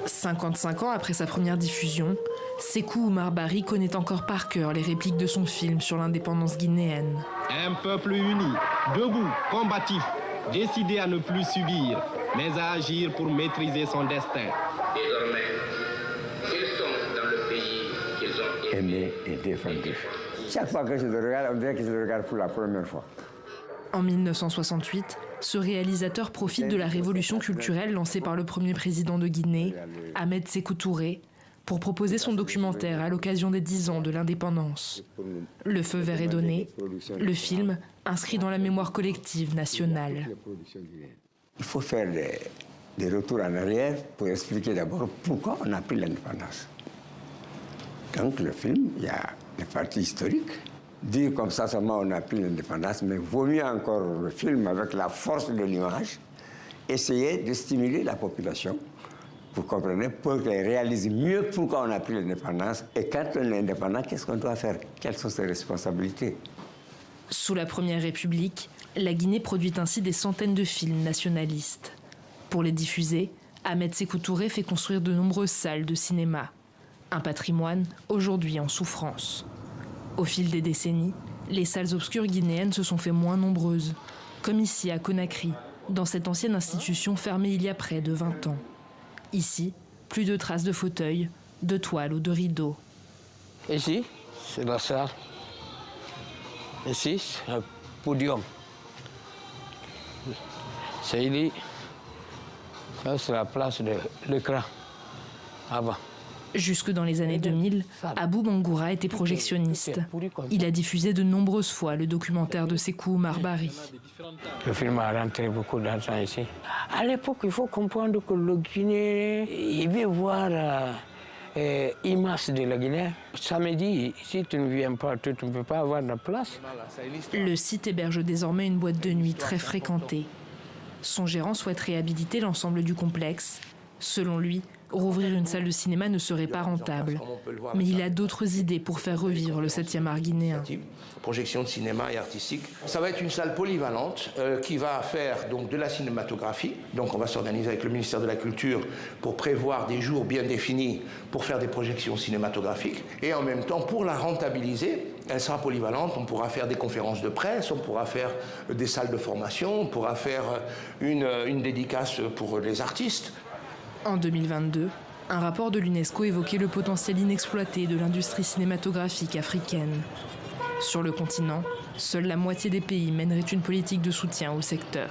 55 ans après sa première diffusion, Sékou Oumar Bari connaît encore par cœur les répliques de son film sur l'indépendance guinéenne. Un peuple uni, debout, combatif, décidé à ne plus subir, mais à agir pour maîtriser son destin. Désormais, ils sont dans le pays qu'ils ont aimé et défendu. Chaque fois que je le regarde, on dirait que je le regarde pour la première fois. En 1968, ce réalisateur profite de la révolution culturelle lancée par le premier président de Guinée, Ahmed Sékou Touré, pour proposer son documentaire à l'occasion des 10 ans de l'indépendance. Le feu vert est donné, le film inscrit dans la mémoire collective nationale. Il faut faire des retours en arrière pour expliquer d'abord pourquoi on a pris l'indépendance. Donc le film, il y a les parties historiques. Dire comme ça seulement on a pris l'indépendance, mais vaut mieux encore le film avec la force de l'image, essayer de stimuler la population, vous comprenez, pour qu'elle réalise mieux pourquoi on a pris l'indépendance et quand on est indépendant, qu'est-ce qu'on doit faire, quelles sont ses responsabilités. Sous la Première République, la Guinée produit ainsi des centaines de films nationalistes. Pour les diffuser, Ahmed Sékou Touré fait construire de nombreuses salles de cinéma. Un patrimoine aujourd'hui en souffrance. Au fil des décennies, les salles obscures guinéennes se sont fait moins nombreuses, comme ici à Conakry, dans cette ancienne institution fermée il y a près de 20 ans. Ici, plus de traces de fauteuils, de toiles ou de rideaux. Ici, c'est la salle. Ici, c'est un podium. C'est ici. Ça, c'est la place de l'écran, avant. Jusque dans les années 2000, Abou Bangoura était projectionniste. Il a diffusé de nombreuses fois le documentaire de Sékou Oumar Bari. Le film a rentré beaucoup d'argent ici. À l'époque, il faut comprendre que le Guinéen, il veut voir l'image de la Guinée. Samedi, si tu ne viens pas, tu ne peux pas avoir de place. Le site héberge désormais une boîte de nuit très fréquentée. Son gérant souhaite réhabiliter l'ensemble du complexe. Selon lui, rouvrir une salle de cinéma ne serait pas rentable. Mais il a d'autres idées pour faire revivre le 7e art guinéen. Projection de cinéma et artistique. Ça va être une salle polyvalente qui va faire donc de la cinématographie. Donc on va s'organiser avec le ministère de la Culture pour prévoir des jours bien définis pour faire des projections cinématographiques. Et en même temps, pour la rentabiliser, elle sera polyvalente. On pourra faire des conférences de presse, on pourra faire des salles de formation, on pourra faire une dédicace pour les artistes. En 2022, un rapport de l'UNESCO évoquait le potentiel inexploité de l'industrie cinématographique africaine. Sur le continent, seule la moitié des pays mènerait une politique de soutien au secteur.